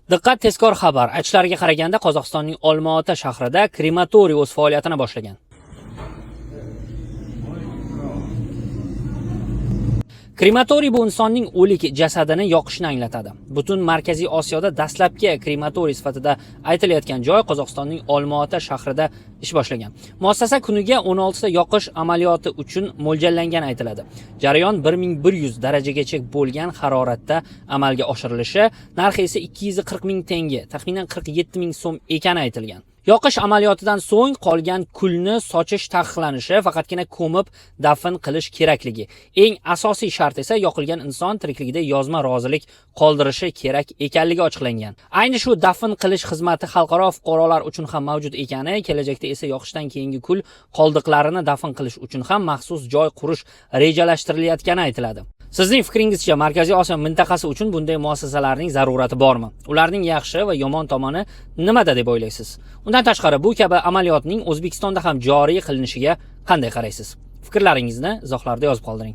Diqqat, tezkor xabar. Aytishlariga qaraganda Qozog'istonning Olmaota shahrida krematoriy o'z faoliyatini boshlagan. Krematoriy bu insonning o'lik jasadini yoqishni anglatadi. Butun Markaziy Osiyoda dastlabki krematoriy sifatida aytilayotgan joy Qozog'istonning Olmaota shahrida ish boshlagan. Muassasa kuniga 16 ta yoqish amaliyoti uchun mo'ljallangani aytiladi. Jarayon 1100 darajagacha bo'lgan haroratda amalga oshirilishi, narxi esa 240 ming tenge, taxminan 47 ming so'm ekani aytilgan. Yoqish amaliyotidan so'ng qolgan kulni sochish taqiqlanishi, faqatgina ko'mib dafn qilish kerakligi. Eng asosiy shart esa yoqilgan inson tirikligida yozma rozilik qoldirishi kerak ekanligi ochiqlangan. Ayni shu dafn qilish xizmati xalqaro fuqarolar uchun ham mavjud ekani, kelajakda esa yoqishdan keyingi kul qoldiqlarini dafn qilish uchun ham maxsus joy qurish rejalashtirilayotgani aytiladi. Sizning fikringizcha Markaziy Osiyo mintaqasi uchun bunday muassasalarning zarurati bormi? Ularning yaxshi va yomon tomoni nimada deb o'ylaysiz? Undan tashqari bu kabi amaliyotning O'zbekistonda ham joriy qilinishiga qanday qaraysiz? Fikrlaringizni izohlarda yozib qoldiring.